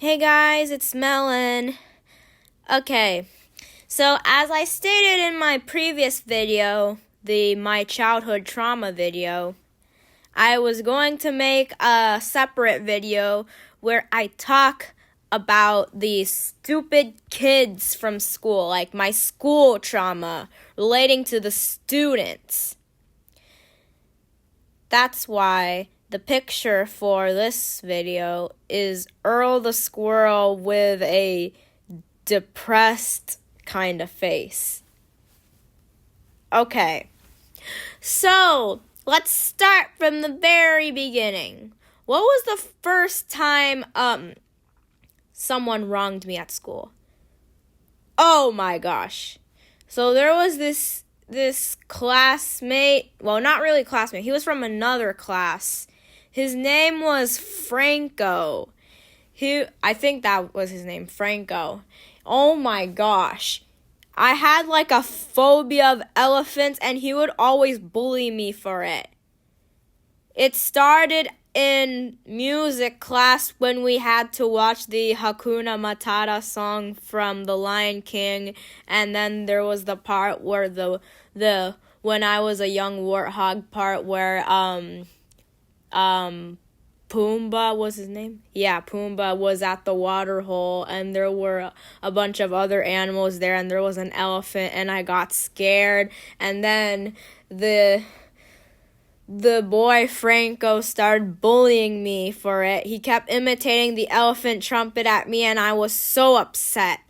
Hey guys, it's Mellon. Okay, so as I stated in my previous video, my childhood trauma video, I was going to make a separate video where I talk about the stupid kids from school, like my school trauma relating to the students. That's why the picture for this video is Earl the squirrel with a depressed kind of face. Okay, so let's start from the very beginning. What was the first time someone wronged me at school? Oh my gosh. So there was this classmate, well, not really classmate, he was from another class. His name was Franco. I think that was his name, Franco. Oh my gosh. I had like a phobia of elephants and he would always bully me for it. It started in music class when we had to watch the Hakuna Matata song from The Lion King, and then there was the part where the when I was a young warthog part where Pumbaa was his name? Yeah, Pumbaa was at the water hole and there were a bunch of other animals there and there was an elephant and I got scared, and then the boy Franco started bullying me for it. He kept imitating the elephant trumpet at me and I was so upset.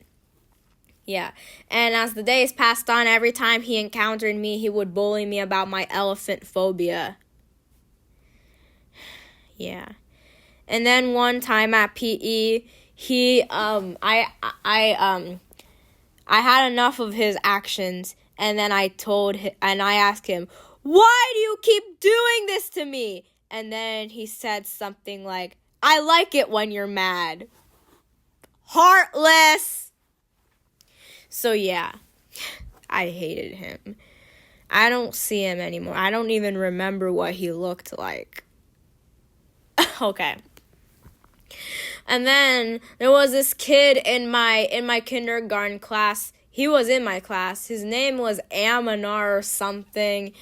Yeah, and as the days passed on, every time he encountered me, he would bully me about my elephant phobia. Yeah. And then one time at PE, I had enough of his actions, and then I asked him, "Why do you keep doing this to me?" And then he said something like, "I like it when you're mad." Heartless! So yeah, I hated him. I don't see him anymore. I don't even remember what he looked like. Okay. And then there was this kid in my kindergarten class. He was in my class. His name was Aminar or something.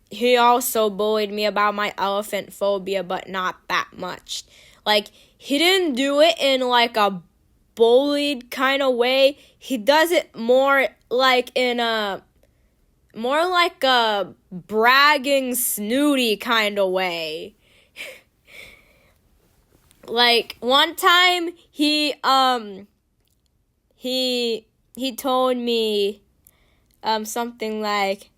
He also bullied me about my elephant phobia, but not that much. Like, he didn't do it in like a bullied kind of way. He does it more like a bragging, snooty kind of way. Like, one time he told me something like,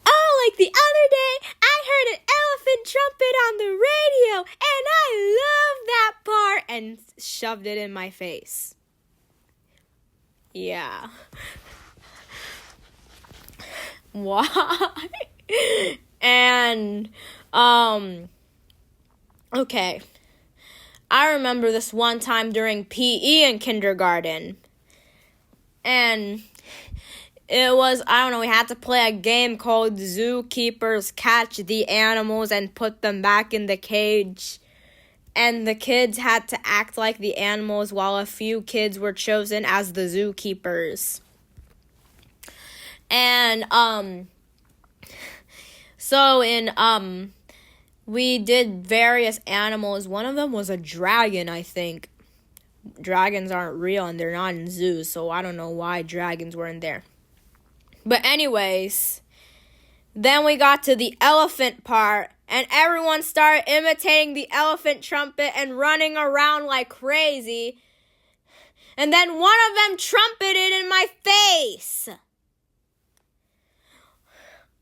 "Oh, like the other day I heard an elephant trumpet on the radio and I love that part," and shoved it in my face. Yeah. Why? And okay. I remember this one time during PE in kindergarten. And it was, I don't know, we had to play a game called Zookeepers Catch the Animals and put them back in the cage. And the kids had to act like the animals while a few kids were chosen as the zookeepers. And we did various animals. One of them was a dragon, I think. Dragons aren't real and they're not in zoos, so I don't know why dragons were in there. But anyways, then we got to the elephant part, and everyone started imitating the elephant trumpet and running around like crazy. And then one of them trumpeted in my face.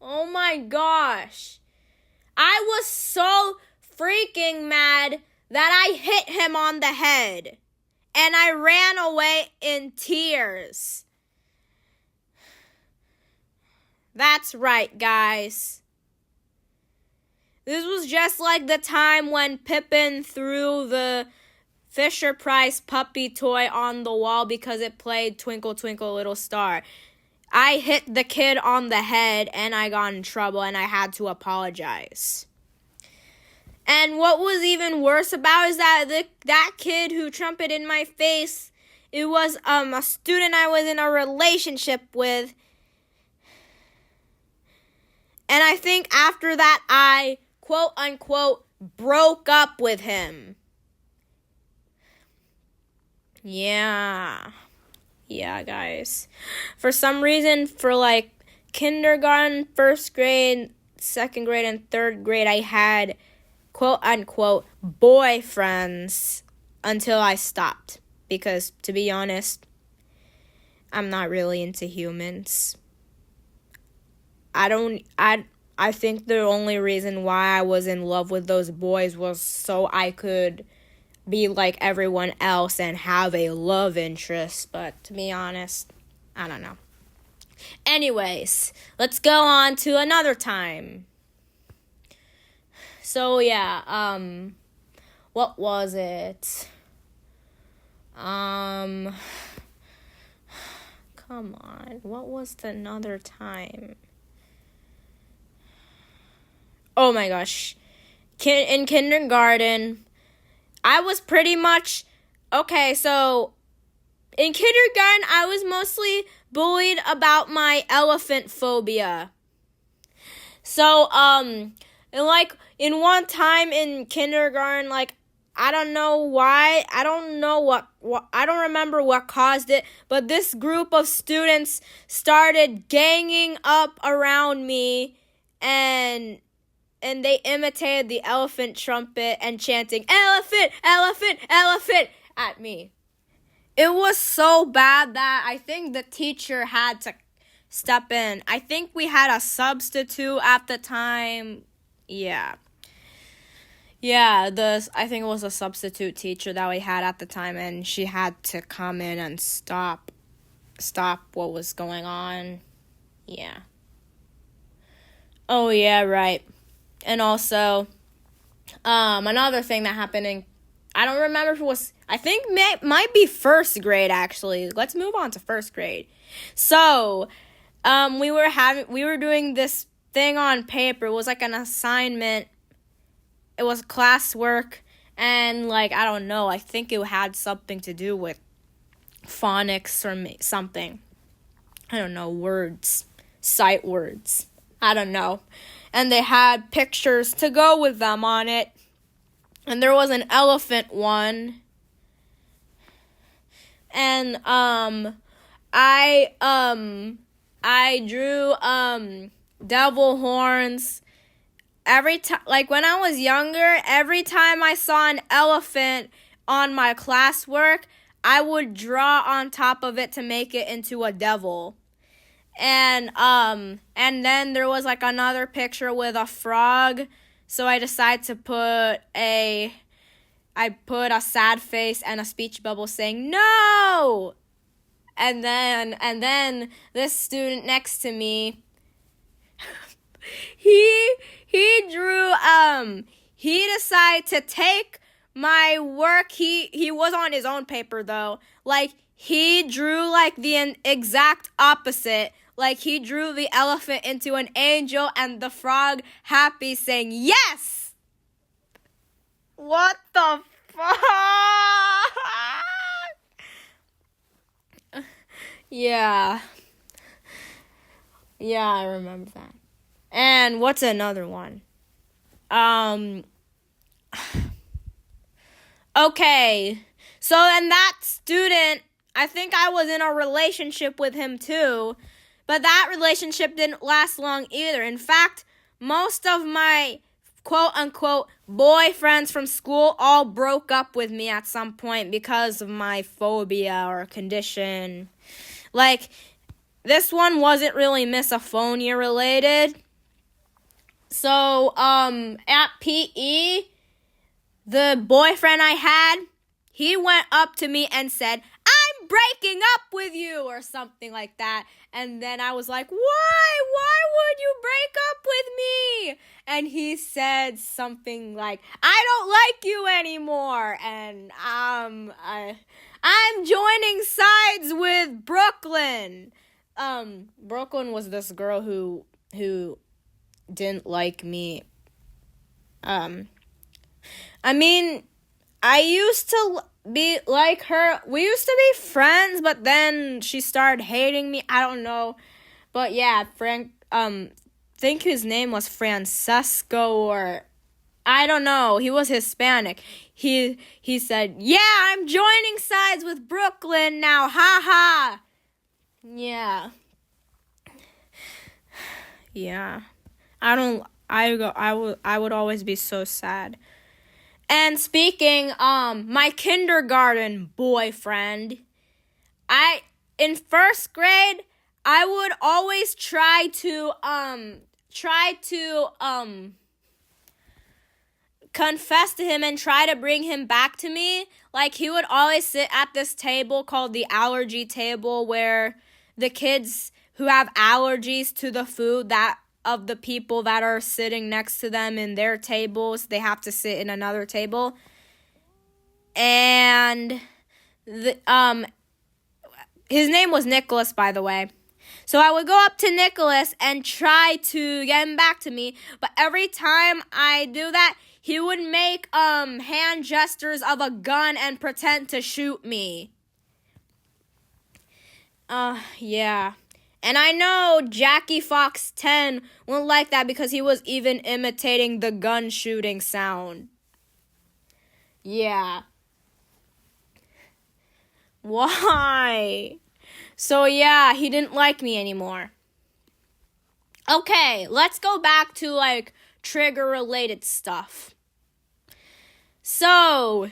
Oh my gosh. I was so freaking mad that I hit him on the head. And I ran away in tears. That's right, guys. This was just like the time when Pippin threw the Fisher-Price puppy toy on the wall because it played Twinkle, Twinkle, Little Star. I hit the kid on the head and I got in trouble and I had to apologize. And what was even worse about is that that kid who trumpeted in my face, it was a student I was in a relationship with. And I think after that, I, quote unquote, broke up with him. Yeah, guys. For some reason, for like kindergarten, first grade, second grade, and third grade, I had, quote unquote, boyfriends until I stopped. Because, to be honest, I'm not really into humans. I think the only reason why I was in love with those boys was so I could be like everyone else and have a love interest. But to be honest, I don't know. Anyways, let's go on to another time. So yeah, what was it? Come on, what was the another time? Oh my gosh. In kindergarten, I was pretty much, okay, so in kindergarten, I was mostly bullied about my elephant phobia. So, like, in one time in kindergarten, like, I don't know why, I don't know what I don't remember what caused it, but this group of students started ganging up around me, and they imitated the elephant trumpet and chanting, "Elephant, elephant, elephant," at me. It was so bad that I think the teacher had to step in. I think we had a substitute at the time. Yeah, I think it was a substitute teacher that we had at the time, and she had to come in and stop what was going on. Yeah. Oh, yeah, right. And also, another thing that happened I don't remember if it was, I think might be first grade, actually. Let's move on to first grade. So, we were doing this thing on paper. It was like an assignment. It was classwork, and like, I don't know, I think it had something to do with phonics or something. I don't know, words, sight words. I don't know. And they had pictures to go with them on it. And there was an elephant one. And I drew devil horns. Every time, like when I was younger, every time I saw an elephant on my classwork, I would draw on top of it to make it into a devil. And then there was like another picture with a frog, so I decided to put a sad face and a speech bubble saying no. And then this student next to me, he drew he decided to take my work. He was on his own paper though. Like he drew like the exact opposite. Like he drew the elephant into an angel and the frog happy saying yes. What the fuck? Yeah, I remember that. And what's another one? Okay, so then that student, I think I was in a relationship with him too, but that relationship didn't last long either. In fact, most of my quote-unquote boyfriends from school all broke up with me at some point because of my phobia or condition. Like, this one wasn't really misophonia related. So, at PE, the boyfriend I had, he went up to me and said, "I'm breaking up with you," or something like that. And then I was like, why? Why would you break up with me? And he said something like, "I don't like you anymore." And I'm joining sides with Brooklyn. Brooklyn was this girl who didn't like me. I mean, I used to be like her. We used to be friends, but then she started hating me. I don't know. But yeah, think his name was Francesco, or I don't know. He was Hispanic. He said, "Yeah, I'm joining sides with Brooklyn now. Ha ha." Yeah. Yeah. I would always be so sad. And speaking, my kindergarten boyfriend, in first grade, I would always try to confess to him and try to bring him back to me. Like, he would always sit at this table called the allergy table, where the kids who have allergies to the food that of the people that are sitting next to them in their tables, they have to sit in another table. And his name was Nicholas, by the way. So I would go up to Nicholas and try to get him back to me, but every time I do that, he would make hand gestures of a gun and pretend to shoot me. Yeah. And I know Jackie Fox 10 wouldn't like that because he was even imitating the gun shooting sound. Yeah. Why? So yeah, he didn't like me anymore. Okay, let's go back to like trigger-related stuff. So,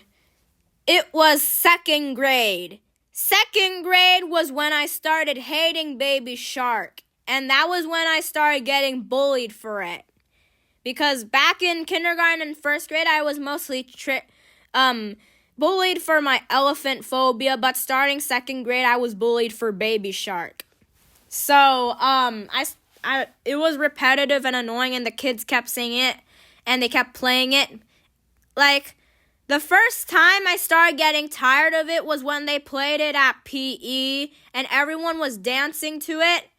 it was second grade. Second grade was when I started hating Baby Shark. And that was when I started getting bullied for it. Because back in kindergarten and first grade, I was mostly bullied for my elephant phobia. But starting second grade, I was bullied for Baby Shark. So, it was repetitive and annoying, and the kids kept singing it, and they kept playing it. Like, the first time I started getting tired of it was when they played it at PE, and everyone was dancing to it.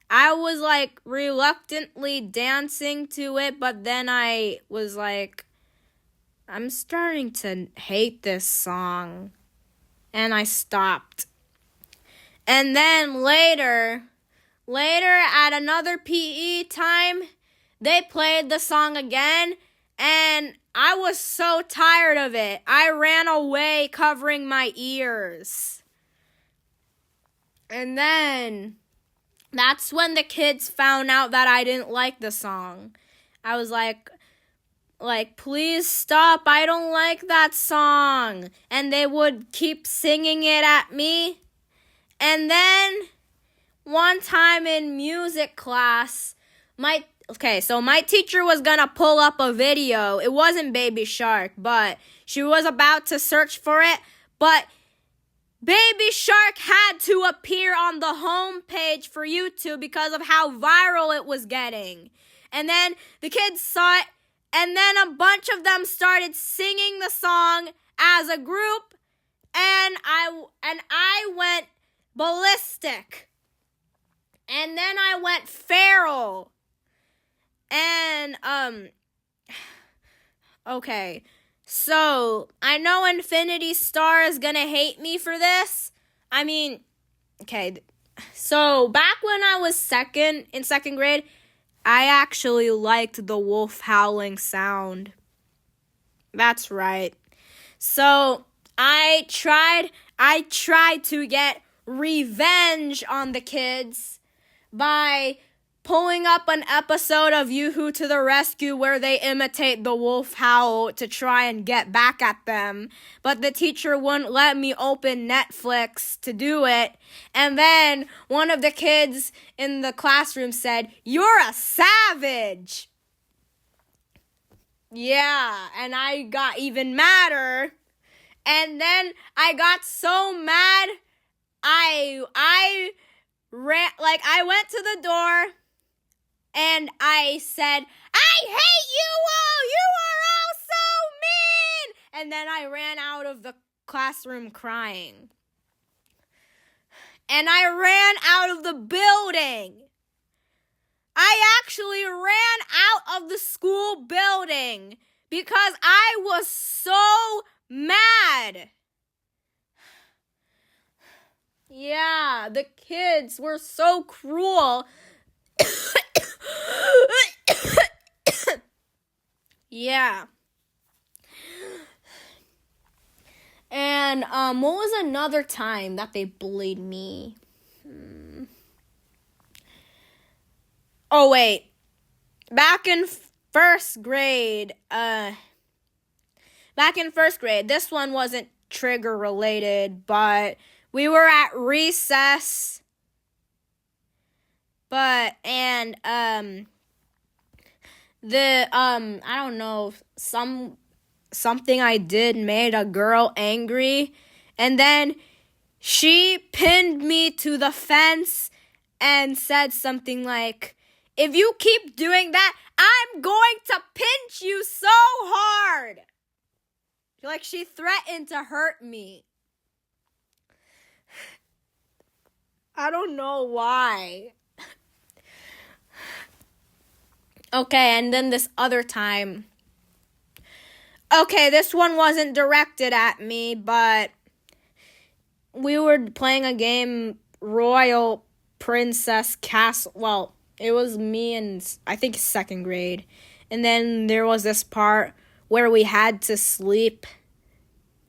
I was, like, reluctantly dancing to it, but then I was like, I'm starting to hate this song, and I stopped. And then later at another PE time, they played the song again, and I was so tired of it. I ran away covering my ears. And then that's when the kids found out that I didn't like the song. I was like, please stop. I don't like that song. And they would keep singing it at me. And then one time in music class, my teacher was gonna pull up a video. It wasn't Baby Shark, but she was about to search for it. But Baby Shark had to appear on the home page for YouTube because of how viral it was getting. And then the kids saw it, and then a bunch of them started singing the song as a group, and I went ballistic. And then I went feral. And, okay. So, I know Infinity Star is gonna hate me for this. I mean, okay. So, back when I was in second grade, I actually liked the wolf howling sound. That's right. So, I tried to get revenge on the kids by pulling up an episode of Yoo-Hoo to the Rescue where they imitate the wolf howl to try and get back at them. But the teacher wouldn't let me open Netflix to do it. And then one of the kids in the classroom said, "You're a savage." Yeah, and I got even madder. And then I got so mad, I went to the door and I said, "I hate you all! You are all so mean!" And then I ran out of the classroom crying. And I ran out of the building. I actually ran out of the school building because I was so mad. Yeah, the kids were so cruel. Yeah. And what was another time that they bullied me? Oh wait. Back in first grade, this one wasn't trigger related, but we were at recess. I don't know, something I did made a girl angry, and then she pinned me to the fence and said something like, "If you keep doing that, I'm going to pinch you so hard." Like, she threatened to hurt me. I don't know why. Okay, and then this other time. Okay, this one wasn't directed at me, but we were playing a game, Royal Princess Castle. Well, it was me and I think second grade. And then there was this part where we had to sleep.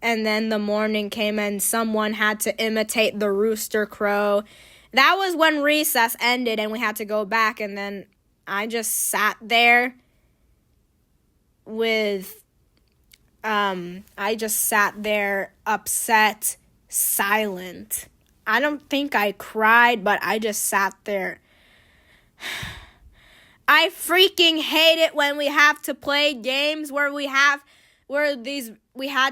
And then the morning came and someone had to imitate the rooster crow. That was when recess ended and we had to go back. And then I just sat there upset, silent. I don't think I cried, but I just sat there. I freaking hate it when we have to play games where we had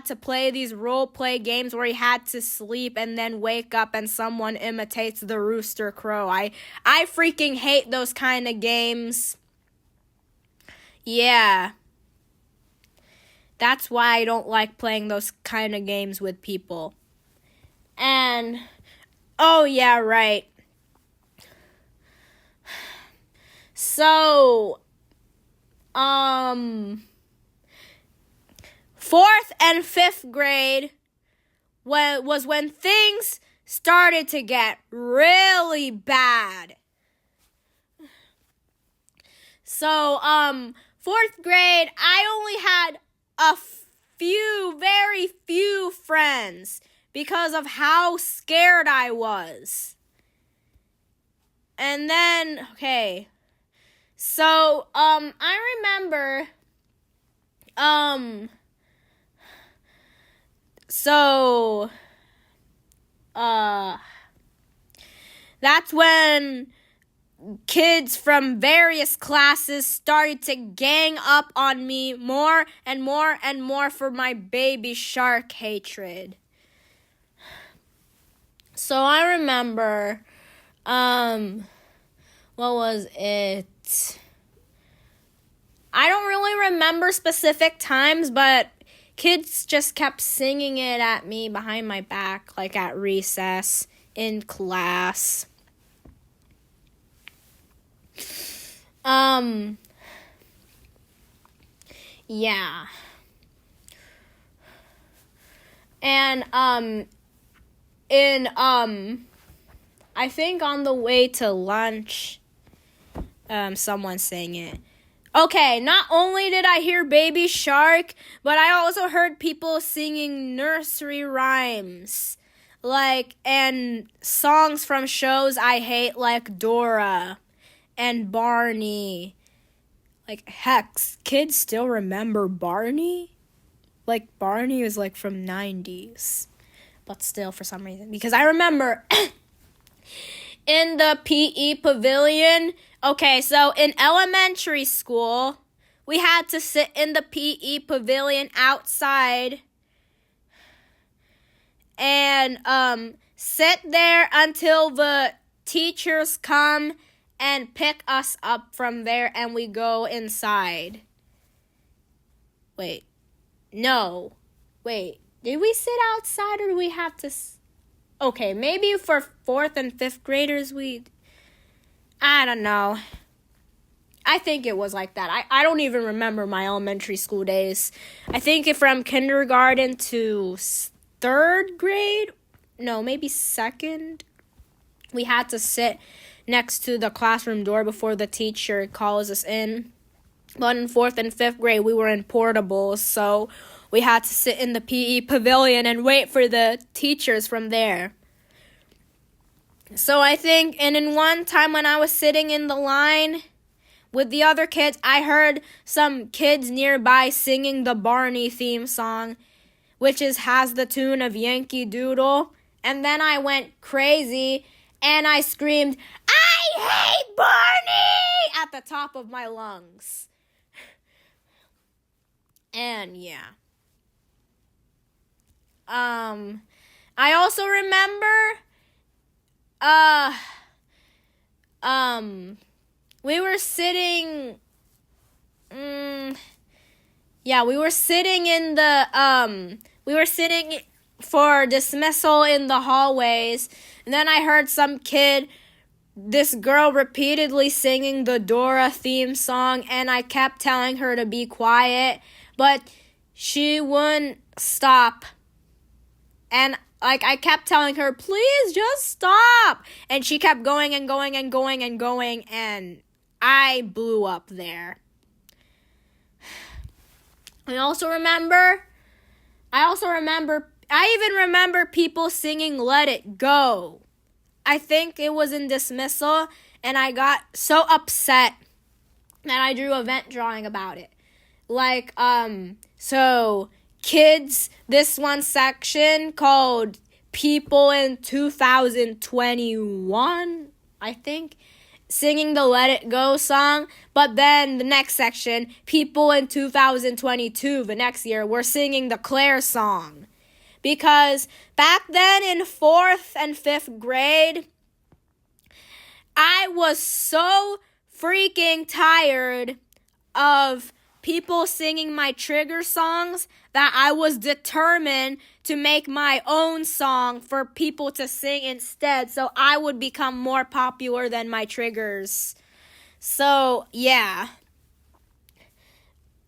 to play these role play games where we had to sleep and then wake up and someone imitates the rooster crow. I freaking hate those kind of games. Yeah. That's why I don't like playing those kind of games with people. And, oh yeah, right. So, 4th and 5th grade was when things started to get really bad. So, 4th grade, I only had very few friends because of how scared I was. And then, okay. So, I remember, that's when kids from various classes started to gang up on me more and more and more for my baby shark hatred. So I remember, what was it? I don't really remember specific times, but kids just kept singing it at me behind my back, like at recess, in class. Yeah. And, I think on the way to lunch, someone sang it. Okay, not only did I hear Baby Shark, but I also heard people singing nursery rhymes, and songs from shows I hate, like Dora and Barney. Heck, kids still remember Barney? Barney was, from 90s. But still, for some reason. Because I remember in the PE pavilion. Okay, so in elementary school, we had to sit in the PE pavilion outside and sit there until the teachers come and pick us up from there and we go inside. Wait. No. Wait. Did we sit outside or do we have to... Okay, maybe for 4th and 5th graders I don't know. I think it was like that. I don't even remember my elementary school days. I think from kindergarten to third grade, no, maybe second, we had to sit next to the classroom door before the teacher calls us in. But in 4th and 5th grade, we were in portables, so we had to sit in the PE pavilion and wait for the teachers from there. So I think, and in one time when I was sitting in the line with the other kids, I heard some kids nearby singing the Barney theme song, which has the tune of Yankee Doodle. And then I went crazy and I screamed, "I hate Barney!" at the top of my lungs. And yeah. I also remember we were sitting we were sitting for dismissal in the hallways, and then I heard this girl repeatedly singing the Dora theme song, and I kept telling her to be quiet, but she wouldn't stop. And I kept telling her, "Please just stop." And she kept going and going and going and going, and I blew up there. I even remember people singing "Let It Go." I think it was in dismissal, and I got so upset that I drew a vent drawing about it. So kids, this one section called People in 2021, I think, singing the Let It Go song. But then the next section, People in 2022, the next year, were singing the Claire song. Because back then in 4th and 5th grade, I was so freaking tired of people singing my trigger songs that I was determined to make my own song for people to sing instead, so I would become more popular than my triggers. So, yeah.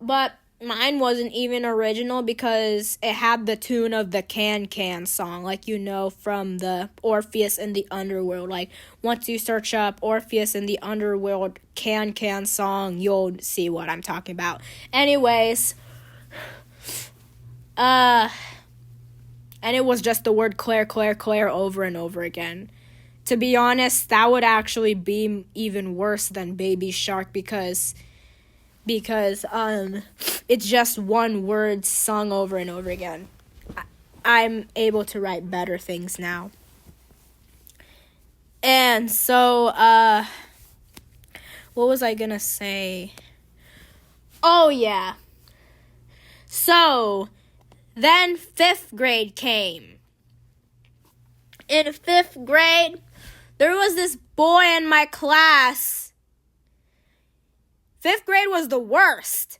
But mine wasn't even original because it had the tune of the Can song, from the Orpheus in the Underworld. Once you search up Orpheus in the Underworld Can song, you'll see what I'm talking about. Anyways, and it was just the word Claire, Claire, Claire over and over again. To be honest, that would actually be even worse than Baby Shark because it's just one word sung over and over again. I'm able to write better things now. And so, what was I gonna say? Oh, yeah. So, then 5th grade came. In 5th grade, there was this boy in my class. 5th grade was the worst.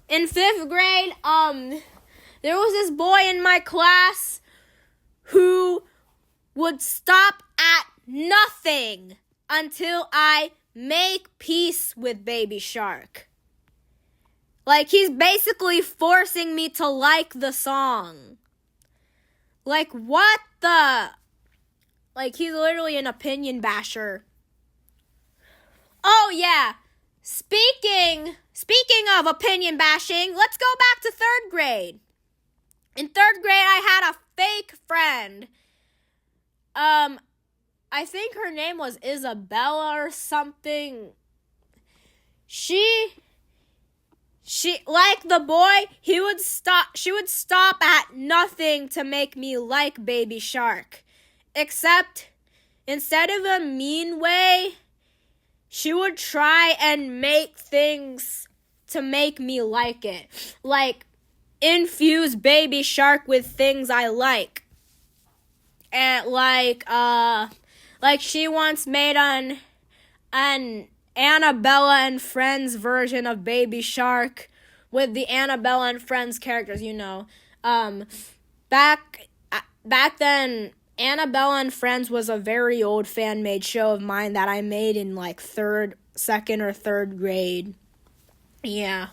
In 5th grade, there was this boy in my class who would stop at nothing until I make peace with Baby Shark. He's basically forcing me to like the song. What the? He's literally an opinion basher. Oh, yeah. Speaking of opinion bashing, let's go back to 3rd grade. In 3rd grade, I had a fake friend. I think her name was Isabella or something. She like the boy, she would stop at nothing to make me like Baby Shark. Except, instead of a mean way, she would try and make things to make me like it. Infuse Baby Shark with things I like. And she once made an Annabella and Friends version of Baby Shark with the Annabella and Friends characters, Back then, Annabella and Friends was a very old fan-made show of mine that I made in like second or third grade. Yeah,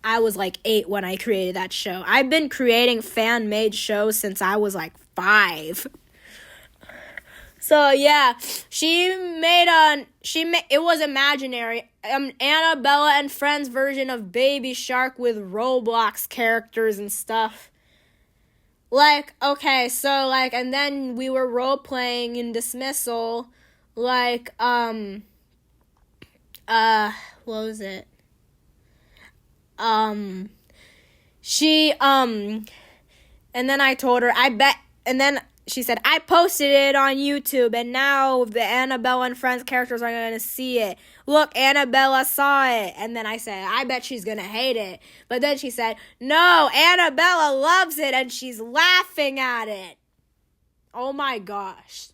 I was like 8 when I created that show. I've been creating fan-made shows since I was like 5. So yeah, it was imaginary, Annabella and Friends version of Baby Shark with Roblox characters and stuff. Like, okay, so like, and then we were role playing in dismissal, like, what was it? She, and then I told her, and then she said, I posted it on YouTube, and now the Annabella and Friends characters are going to see it. Look, Annabella saw it. And then I said, I bet she's going to hate it. But then she said, no, Annabella loves it, and she's laughing at it. Oh my gosh.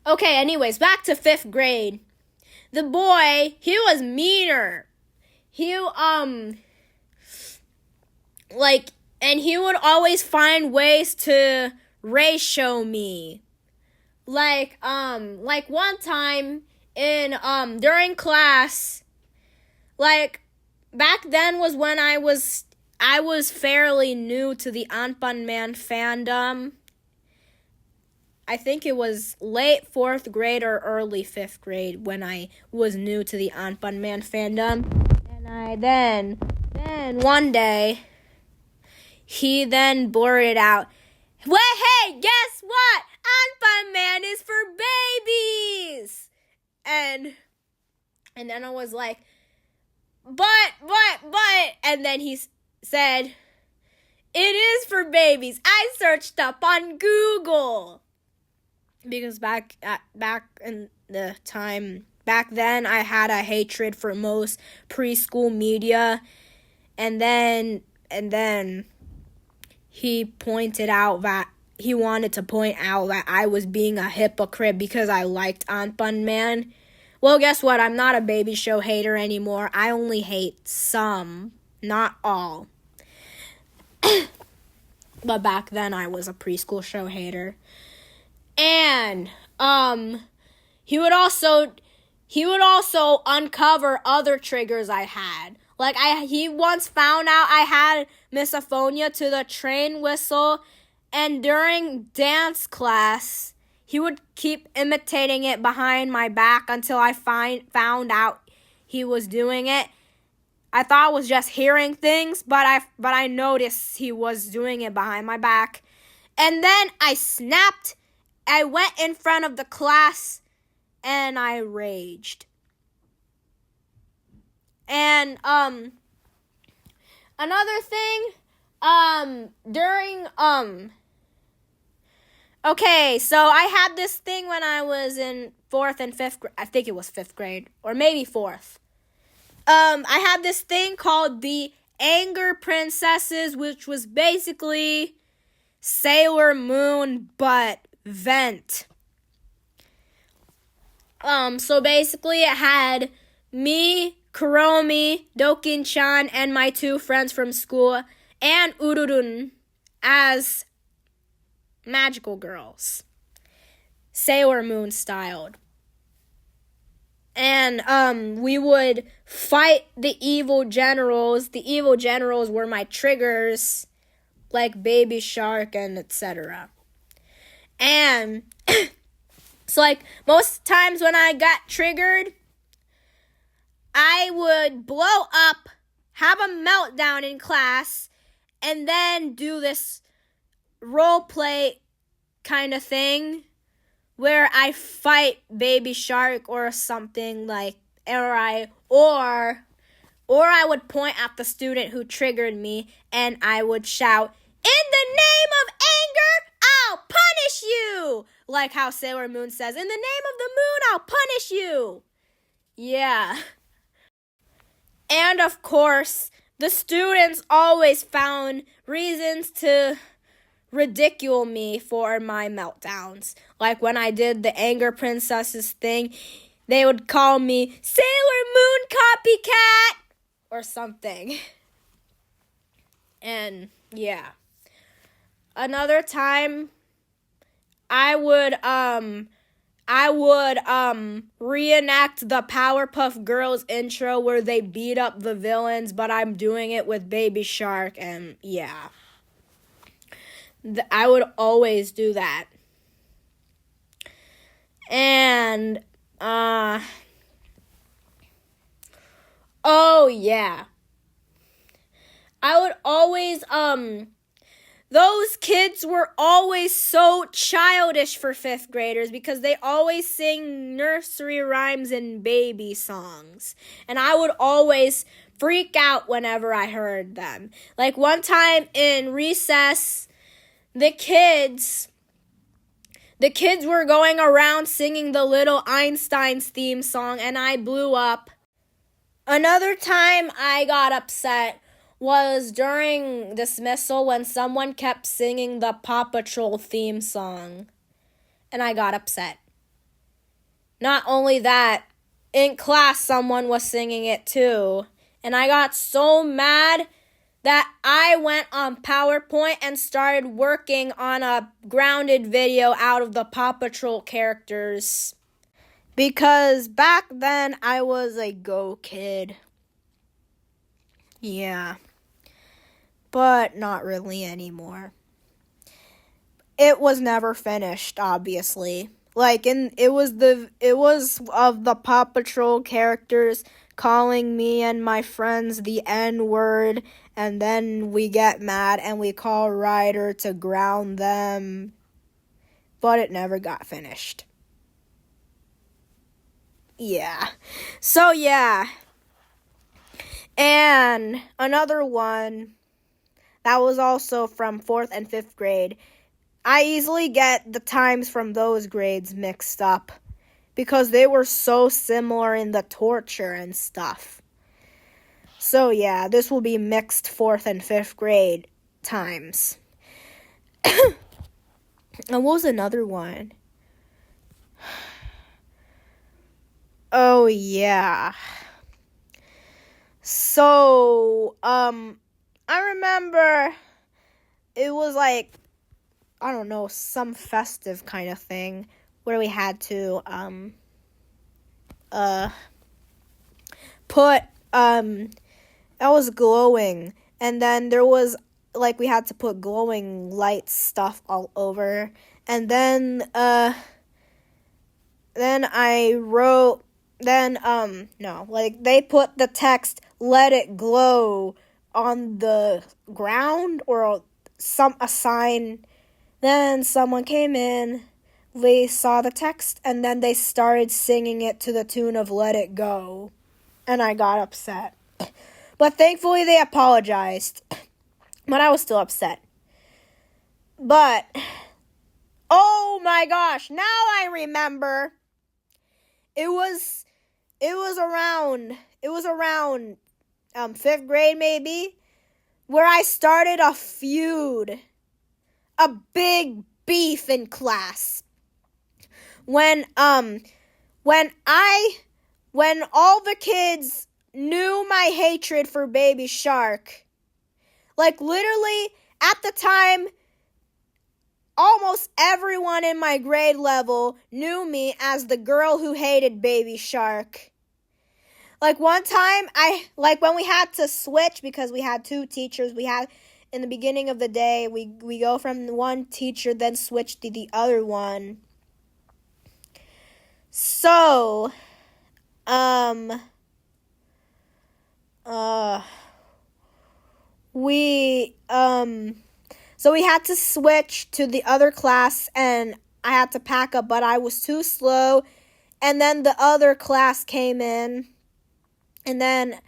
Okay, anyways, back to 5th grade. The boy, he was meaner. And he would always find ways to ratio me. Like one time during class, like back then was when I was fairly new to the Anpanman fandom. I think it was late 4th grade or early 5th grade when I was new to the Anpanman fandom. And I then one day, he then blurted out, well, hey, guess what? Anpanman is for babies! And then I was like, but, and then he said, it is for babies. I searched up on Google. Because back then, I had a hatred for most preschool media. And then he pointed out that he wanted to point out that I was being a hypocrite because I liked Anpanman. Well, guess what? I'm not a baby show hater anymore. I only hate some, not all. But back then I was a preschool show hater. And he would also uncover other triggers I had. Like he once found out I had misophonia to the train whistle, and during dance class, he would keep imitating it behind my back until I found out he was doing it. I thought I was just hearing things, but I noticed he was doing it behind my back. And then I snapped. I went in front of the class and I raged. And another thing, okay, so I had this thing when I was in 4th and 5th grade. I think it was 5th grade or maybe 4th. I had this thing called the Anger Princesses, which was basically Sailor Moon but vent. So basically it had me, Kuromi, Dokin-chan, and my 2 friends from school, and Ururun as magical girls. Sailor Moon styled. And we would fight the evil generals. The evil generals were my triggers, like Baby Shark and etc. And so like most times when I got triggered, I would blow up, have a meltdown in class, and then do this role play kind of thing where I fight Baby Shark or something like, or I would point at the student who triggered me and I would shout, in the name of anger, I'll punish you! Like how Sailor Moon says, in the name of the moon, I'll punish you! Yeah. And of course, the students always found reasons to ridicule me for my meltdowns. Like when I did the Anger Princesses thing, they would call me Sailor Moon copycat or something. And yeah. another time I would reenact the Powerpuff Girls intro where they beat up the villains, but I'm doing it with Baby Shark, and yeah. I would always do that. And, oh yeah. I would always, those kids were always so childish for 5th graders because they always sing nursery rhymes and baby songs. And I would always freak out whenever I heard them. Like one time in recess, the kids were going around singing the Little Einsteins theme song and I blew up. Another time I got upset was during dismissal when someone kept singing the Paw Patrol theme song, and I got upset. Not only that, in class someone was singing it too, and I got so mad that I went on PowerPoint and started working on a grounded video out of the Paw Patrol characters. Because back then I was a go kid. Yeah. But not really anymore. It was never finished, obviously. It was of the Paw Patrol characters calling me and my friends the N-word, and then we get mad and we call Ryder to ground them. But it never got finished. Yeah. So yeah. And another one that was also from 4th and 5th grade. I easily get the times from those grades mixed up because they were so similar in the torture and stuff. So yeah, this will be mixed 4th and 5th grade times. And what was another one? Oh yeah. So, I remember it was like, I don't know, some festive kind of thing where we had to put that was glowing, and then there was like we had to put glowing light stuff all over, and then I wrote they put the text "Let it glow" on the ground or a sign. Then someone came in, they saw the text, and then they started singing it to the tune of "Let It Go," and I got upset. But thankfully they apologized, but I was still upset. But oh my gosh, now I remember. It was around 5th grade maybe, where I started a feud, a big beef in class. When all the kids knew my hatred for Baby Shark, like literally at the time, almost everyone in my grade level knew me as the girl who hated Baby Shark. Like one time, when we had to switch because we had 2 teachers, in the beginning of the day, we go from one teacher, then switch to the other one. So, we had to switch to the other class, and I had to pack up, but I was too slow, and then the other class came in, and then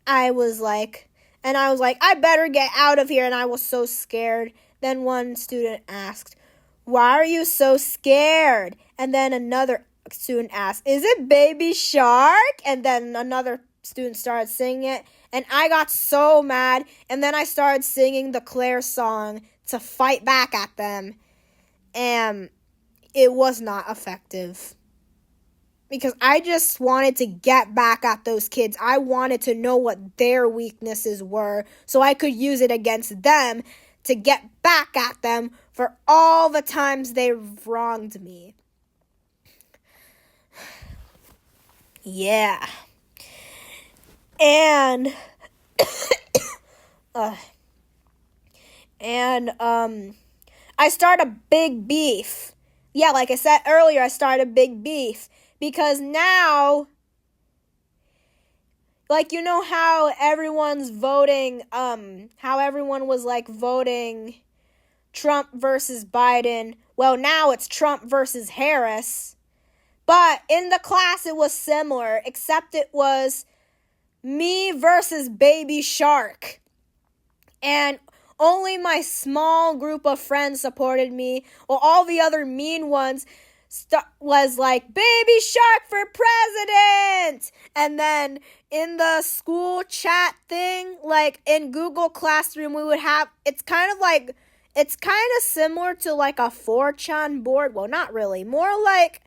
I was like, I better get out of here, and I was so scared. Then one student asked, "Why are you so scared?" And then another student asked, "Is it Baby Shark?" And then another student started singing it, and I got so mad, and then I started singing the Claire song to fight back at them, and it was not effective. Because I just wanted to get back at those kids. I wanted to know what their weaknesses were so I could use it against them to get back at them for all the times they wronged me. Yeah. And I started a big beef. Yeah, like I said earlier, I started a big beef because now, like, you know how everyone's voting, how everyone was like voting Trump versus Biden. Well, now it's Trump versus Harris. But in the class, it was similar, except it was me versus Baby Shark. And only my small group of friends supported me, while all the other mean ones was like, Baby Shark for president! And then in the school chat thing, like in Google Classroom, we would have, it's kind of similar to like a 4chan board. Well, not really. More like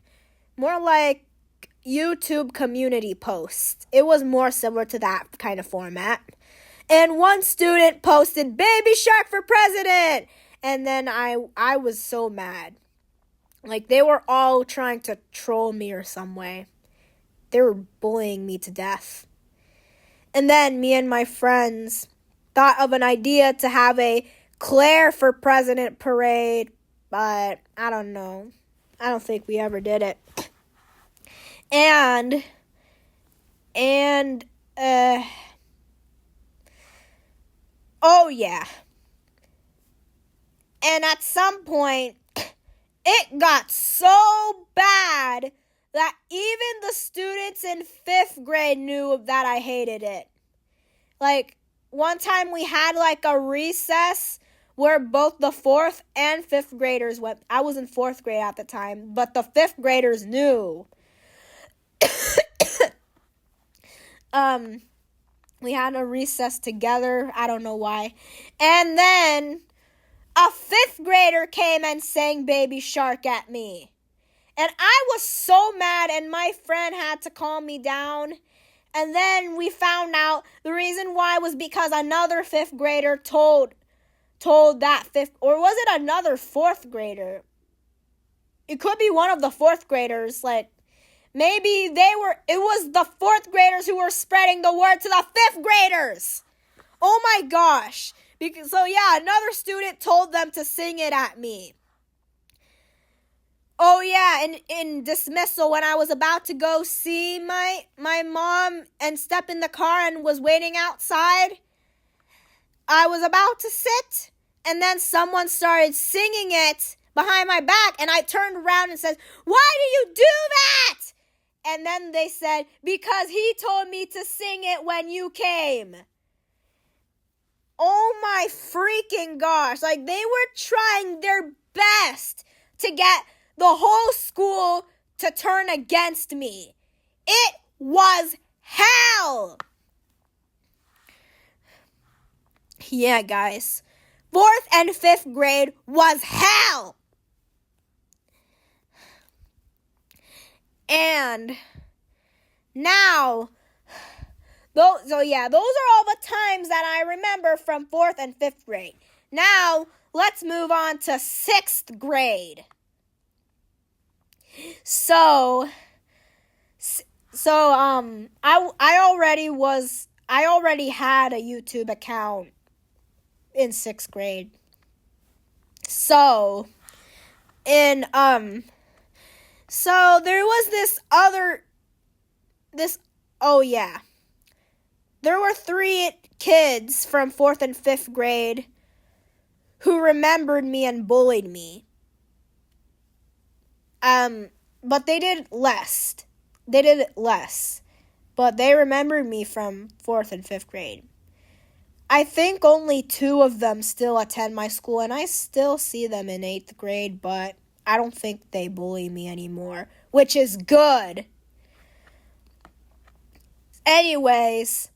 YouTube community posts. It was more similar to that kind of format. And one student posted, Baby Shark for president! And then I was so mad. Like, they were all trying to troll me or some way. They were bullying me to death. And then me and my friends thought of an idea to have a Claire for president parade. But I don't know. I don't think we ever did it. Oh yeah. And at some point, it got so bad that even the students in 5th grade knew that I hated it. Like, one time we had like a recess where both the 4th and 5th graders went. I was in 4th grade at the time, but the 5th graders knew. We had a recess together. I don't know why. And then a 5th grader came and sang Baby Shark at me. And I was so mad, and my friend had to calm me down. And then we found out the reason why was because another 5th grader told that 5th, or was it another 4th grader? It could be one of the 4th graders, like, maybe it was the 4th graders who were spreading the word to the 5th graders. Oh my gosh. So yeah, another student told them to sing it at me. Oh yeah, in dismissal, when I was about to go see my mom and step in the car and was waiting outside, I was about to sit, and then someone started singing it behind my back, and I turned around and said, "Why do you do that?" And then they said, "Because he told me to sing it when you came." Oh my freaking gosh. Like, they were trying their best to get the whole school to turn against me. It was hell. Yeah, guys. 4th and 5th grade was hell. And now, those are all the times that I remember from 4th and 5th grade. Now, let's move on to 6th grade. So I already had a YouTube account in 6th grade. So there was there were 3 kids from 4th and 5th grade who remembered me and bullied me. But they did it less. But they remembered me from 4th and 5th grade. I think only 2 of them still attend my school, and I still see them in 8th grade, but I don't think they bully me anymore, which is good. Anyways,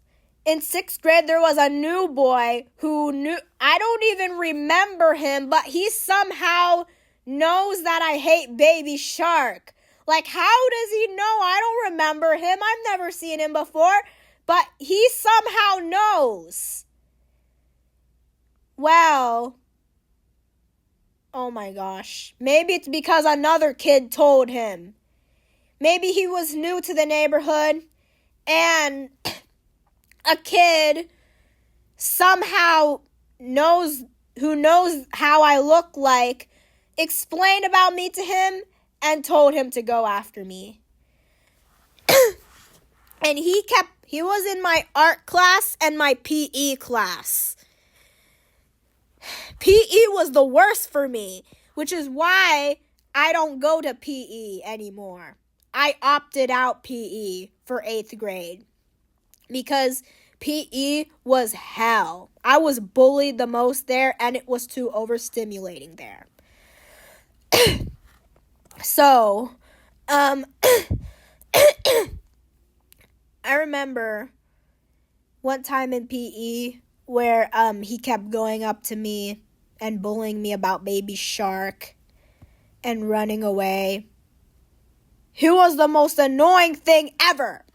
in 6th grade, there was a new boy I don't even remember him, but he somehow knows that I hate Baby Shark. Like, how does he know? I don't remember him. I've never seen him before, but he somehow knows. Well, Oh my gosh. Maybe it's because another kid told him. Maybe he was new to the neighborhood and a kid somehow knows how I look like, explained about me to him and told him to go after me. And he was in my art class and my PE class. PE was the worst for me, which is why I don't go to PE anymore. I opted out PE for 8th grade because PE was hell. I was bullied the most there, and it was too overstimulating there. So, I remember one time in PE where he kept going up to me and bullying me about Baby Shark and running away. He was the most annoying thing ever.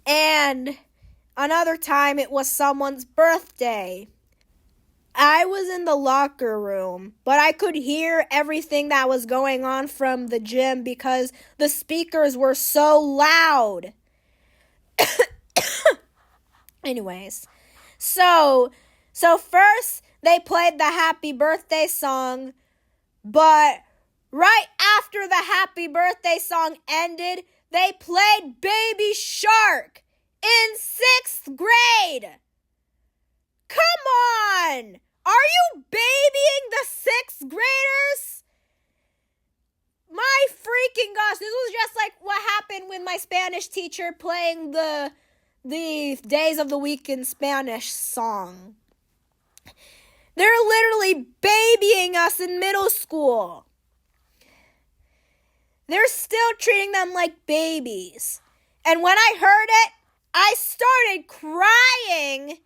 And another time it was someone's birthday. I was in the locker room, but I could hear everything that was going on from the gym because the speakers were so loud. Anyways, so first they played the happy birthday song, but right after the happy birthday song ended, they played Baby Shark in 6th grade. Come on! Are you babying the 6th graders? My freaking gosh, this was just like what happened with my Spanish teacher playing the Days of the Week in Spanish song. They're literally babying us in middle school. They're still treating them like babies. And when I heard it, I started crying.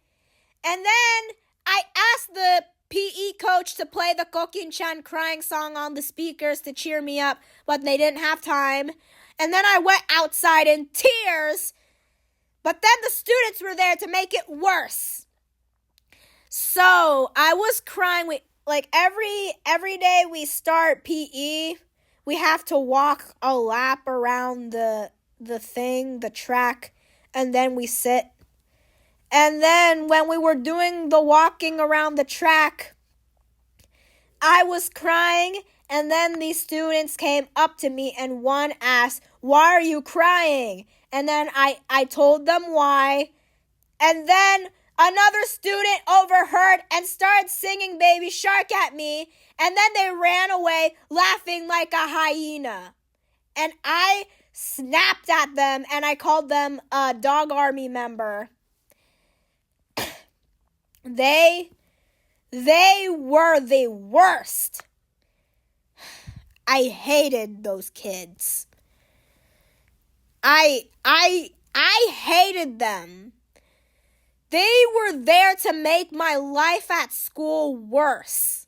And then I asked the PE coach to play the Cocomelon crying song on the speakers to cheer me up, but they didn't have time. And then I went outside in tears, but then the students were there to make it worse. So I was crying. Every day we start PE, we have to walk a lap around the track, and then we sit. And then when we were doing the walking around the track, I was crying, and then these students came up to me and one asked, "Why are you crying?" And then I told them why. And then another student overheard and started singing Baby Shark at me, and then they ran away laughing like a hyena. And I snapped at them and I called them a dog army member. They were the worst. I hated those kids. I hated them. They were there to make my life at school worse.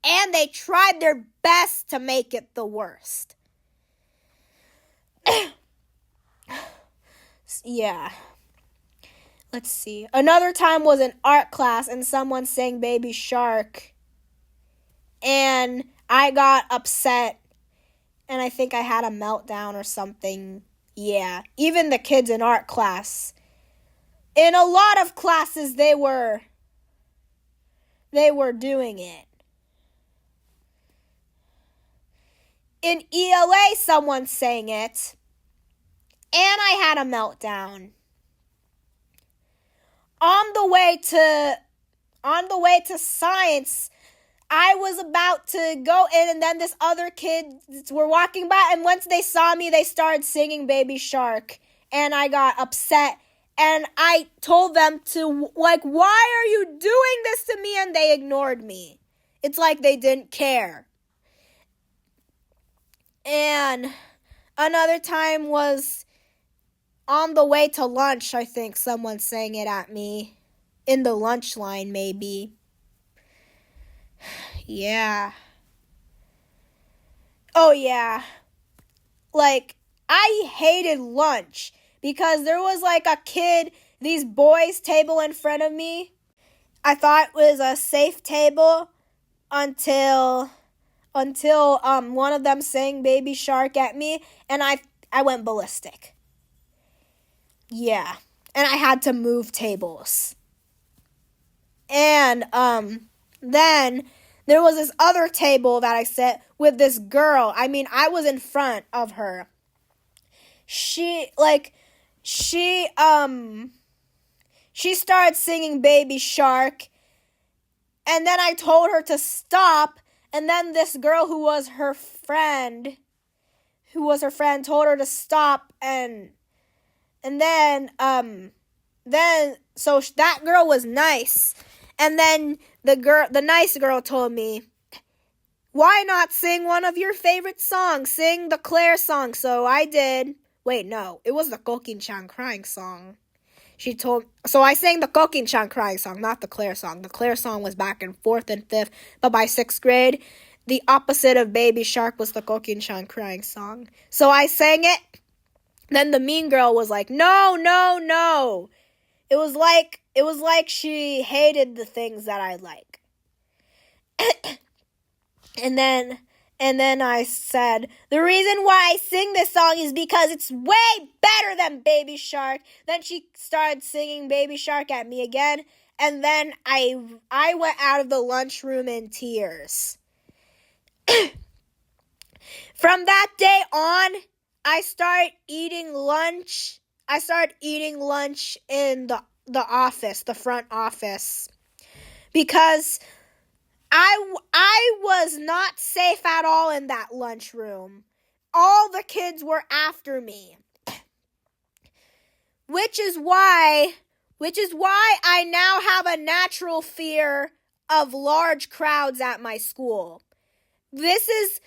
And they tried their best to make it the worst. Yeah. Let's see. Another time was in art class and someone sang Baby Shark. And I got upset. And I think I had a meltdown or something. Yeah. Even the kids in art class. In a lot of classes, they were doing it. In ELA, someone sang it. And I had a meltdown. On the way to science, I was about to go in, and then this other kids were walking by, and once they saw me, they started singing Baby Shark, and I got upset, and I told them to, why are you doing this to me? And they ignored me. It's like they didn't care. And another time was on the way to lunch. I think someone sang it at me. In the lunch line, maybe. Yeah. Oh, yeah. I hated lunch because there was a kid, these boys' table in front of me. I thought it was a safe table until one of them sang Baby Shark at me, and I went ballistic. Yeah. And I had to move tables. And then there was this other table that I set with this girl. I mean, I was in front of her. She started singing Baby Shark, and then I told her to stop, and then this girl who was her friend told her to stop, and then so that girl was nice. And then the nice girl told me, why not sing one of your favorite songs? Sing the Claire song. So I did. Wait, no. It was the Cocomelon crying song. So I sang the Cocomelon crying song, not the Claire song. The Claire song was back in 4th and 5th. But by 6th grade, the opposite of Baby Shark was the Cocomelon crying song. So I sang it. Then the mean girl was like, no, no, no. It was like she hated the things that I like. And then I said, the reason why I sing this song is because it's way better than Baby Shark. Then she started singing Baby Shark at me again. And then I went out of the lunchroom in tears. From that day on, I started eating lunch in the office, the front office, because I was not safe at all in that lunchroom. All the kids were after me, which is why I now have a natural fear of large crowds at my school. This is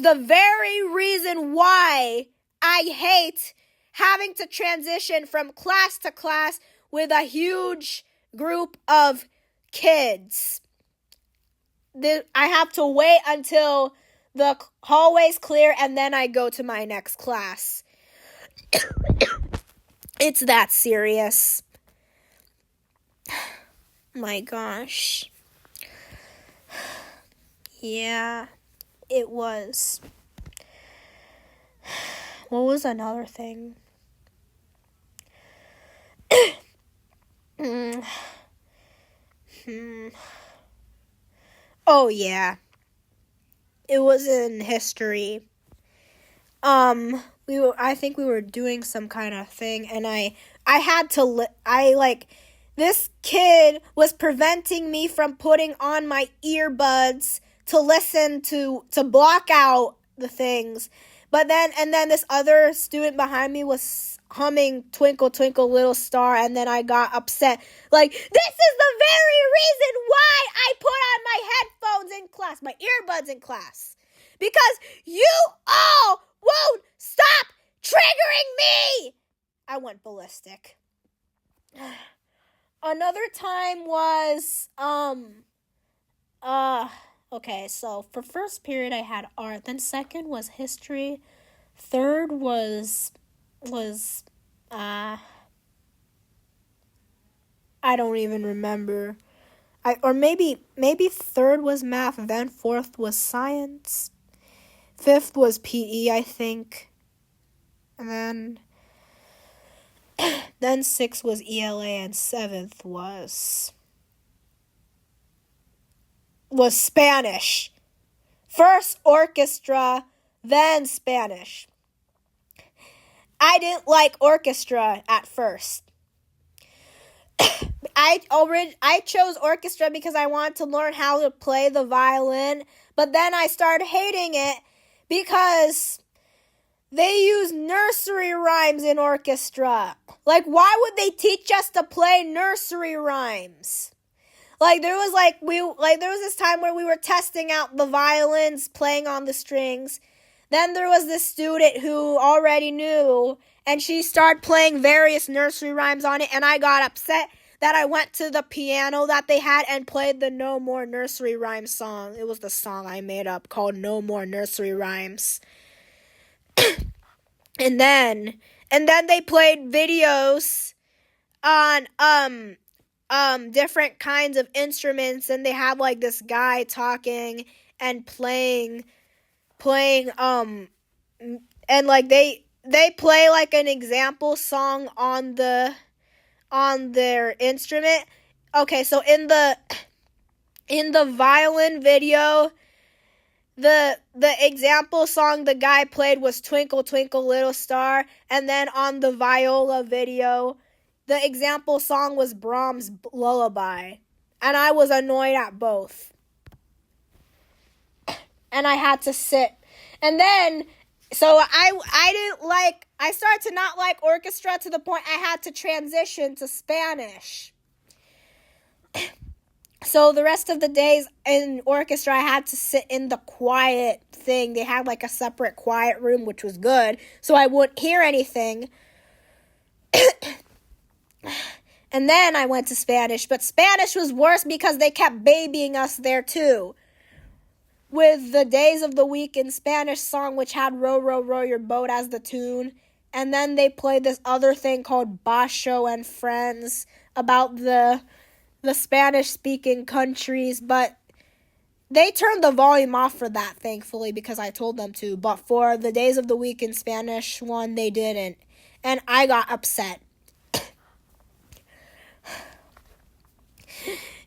the very reason why I hate having to transition from class to class with a huge group of kids. I have to wait until the hallway's clear and then I go to my next class. It's that serious. My gosh. Yeah, it was. What was another thing? Oh yeah. It was in history. I think we were doing some kind of thing, and this kid was preventing me from putting on my earbuds to listen to block out the things. But then this other student behind me was humming Twinkle Twinkle Little Star, and then I got upset. Like, this is the very reason why I put on my headphones in class, my earbuds in class. Because you all won't stop triggering me! I went ballistic. Another time was, okay, so for first period I had art, then second was history, third was I don't even remember. Maybe third was math, then fourth was science, fifth was PE, I think, and then sixth was ELA, and seventh was Spanish. First orchestra, then Spanish. I didn't like orchestra at first. I chose orchestra because I wanted to learn how to play the violin, but then I started hating it because they use nursery rhymes in orchestra. Like, why would they teach us to play nursery rhymes? Like, there was this time where we were testing out the violins, playing on the strings. Then there was this student who already knew, and she started playing various nursery rhymes on it, and I got upset that I went to the piano that they had and played the No More Nursery Rhymes song. It was the song I made up called No More Nursery Rhymes. And then they played videos on different kinds of instruments, and they have like this guy talking and playing and like they play like an example song on their instrument. Okay, so in the violin video, the example song the guy played was Twinkle Twinkle Little Star, and then on the viola video, the example song was Brahms' Lullaby. And I was annoyed at both. And I had to sit. And then, so I started to not like orchestra to the point I had to transition to Spanish. So the rest of the days in orchestra, I had to sit in the quiet thing. They had like a separate quiet room, which was good, so I wouldn't hear anything. And then I went to Spanish, but Spanish was worse because they kept babying us there too. With the Days of the Week in Spanish song, which had Row, Row, Row Your Boat as the tune. And then they played this other thing called Basho and Friends about the Spanish-speaking countries, but they turned the volume off for that, thankfully, because I told them to. But for the Days of the Week in Spanish one, they didn't. And I got upset.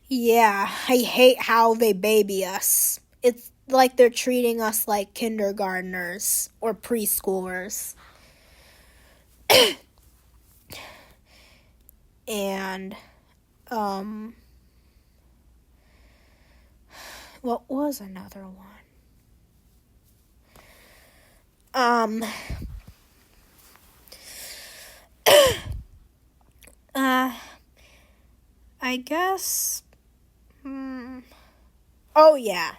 Yeah, I hate how they baby us. It's like they're treating us like kindergartners or preschoolers. And, what was another one? I guess, oh yeah.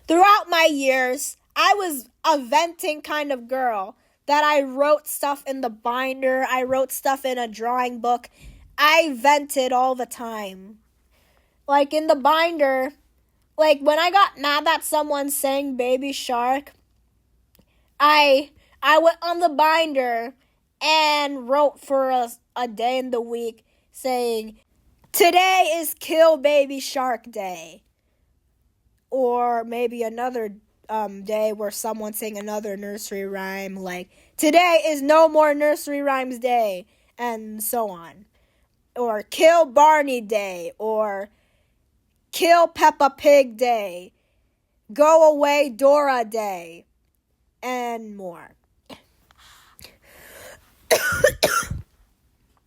Throughout my years, I was a venting kind of girl. That I wrote stuff in the binder. I wrote stuff in a drawing book. I vented all the time. Like in the binder, like when I got mad that someone sang Baby Shark, I went on the binder and wrote for a day in the week saying, today is Kill Baby Shark Day. Or maybe another day where someone sang another nursery rhyme, like, today is No More Nursery Rhymes Day, and so on. Or Kill Barney Day, or Kill Peppa Pig Day, Go Away Dora Day, and more.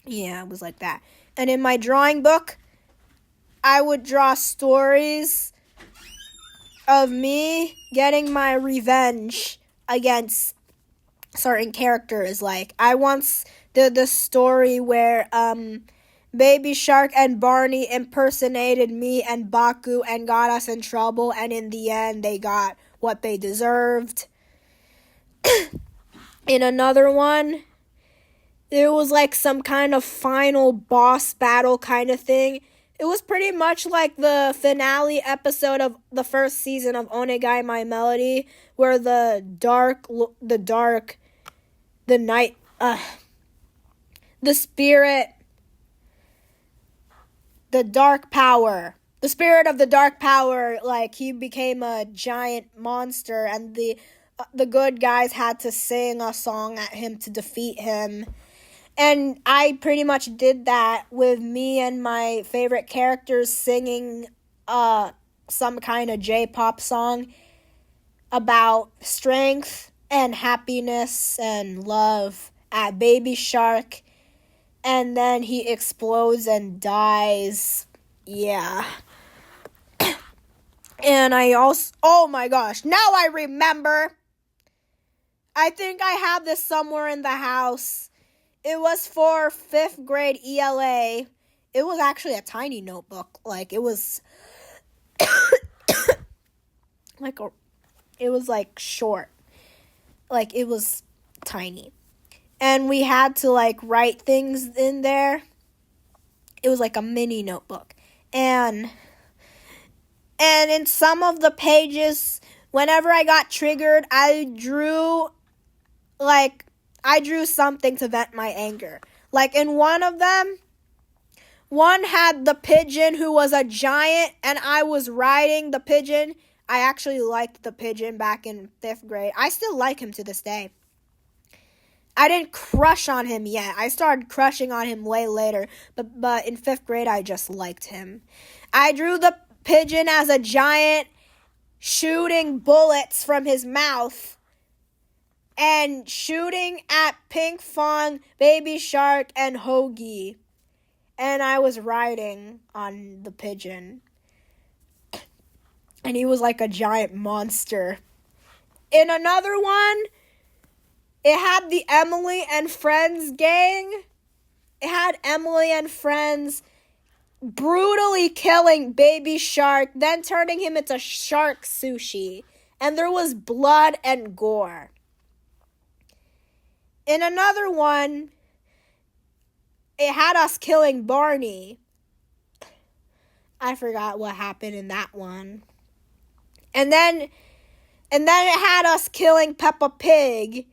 Yeah, it was like that. And in my drawing book, I would draw stories of me getting my revenge against certain characters. Like, I once did this story where Baby Shark and Barney impersonated me and Baku and got us in trouble, and in the end they got what they deserved. In another one, it was like some kind of final boss battle kind of thing. It was pretty much like the finale episode of the first season of Onegai My Melody, where the spirit of the dark power, like, he became a giant monster, and the good guys had to sing a song at him to defeat him. And I pretty much did that with me and my favorite characters singing some kind of J-pop song about strength and happiness and love at Baby Shark. And then he explodes and dies. Yeah. And I also, oh my gosh, now I remember. I think I have this somewhere in the house. It was for 5th grade ELA. It was actually a tiny notebook. Like, it was it was like short. Like, it was tiny. And we had to like write things in there. It was like a mini notebook. And in some of the pages, whenever I got triggered, I drew something to vent my anger. Like, in one of them, One had the pigeon who was a giant, and I was riding the pigeon. I actually liked the pigeon back in 5th grade. I still like him to this day. I didn't crush on him yet. I started crushing on him way later, but in 5th grade, I just liked him. I drew the pigeon as a giant shooting bullets from his mouth and shooting at Pink Fawn, Baby Shark, and Hoagie. And I was riding on the pigeon. And he was like a giant monster. In another one, it had the Emily and Friends gang. It had Emily and Friends brutally killing Baby Shark, then turning him into shark sushi. And there was blood and gore. In another one, it had us killing Barney. I forgot what happened in that one. And then it had us killing Peppa Pig.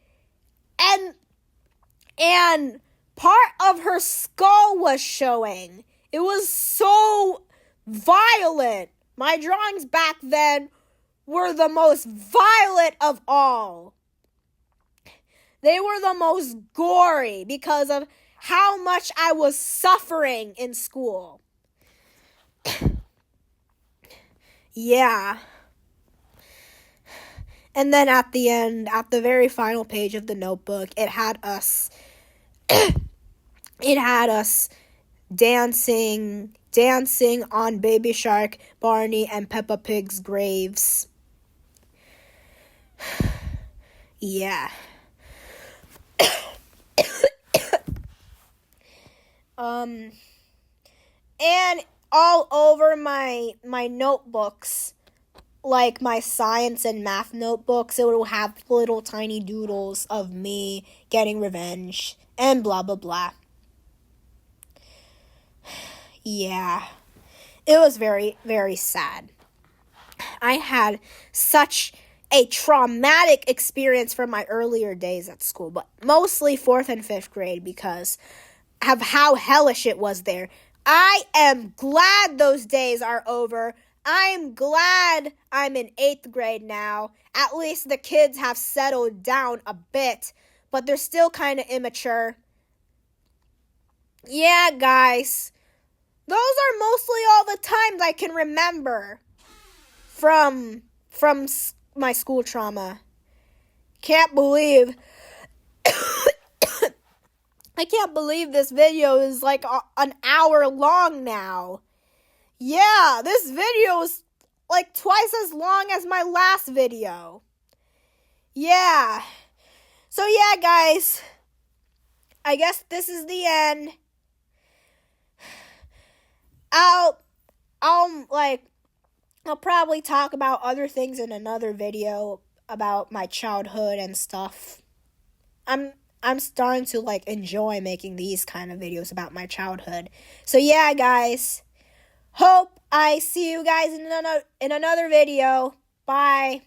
And part of her skull was showing. It was so violent. My drawings back then were the most violent of all. They were the most gory because of how much I was suffering in school. Yeah. And then at the end, at the very final page of the notebook, it had us dancing on Baby Shark, Barney, and Peppa Pig's graves. Yeah. And all over my notebooks, like my science and math notebooks, it would have little tiny doodles of me getting revenge and blah, blah, blah. Yeah. It was very, very sad. I had such a traumatic experience from my earlier days at school, but mostly 4th and 5th grade because of how hellish it was there. I am glad those days are over. I'm glad I'm in 8th grade now. At least the kids have settled down a bit, but they're still kind of immature. Yeah, guys. Those are mostly all the times I can remember from my school trauma. Can't believe I can't believe this video is like an hour long now. Yeah, this video is like twice as long as my last video. Yeah. So yeah, guys. I guess this is the end. I'll probably talk about other things in another video about my childhood and stuff. I'm starting to enjoy making these kind of videos about my childhood. So yeah, guys. Hope I see you guys in another video. Bye.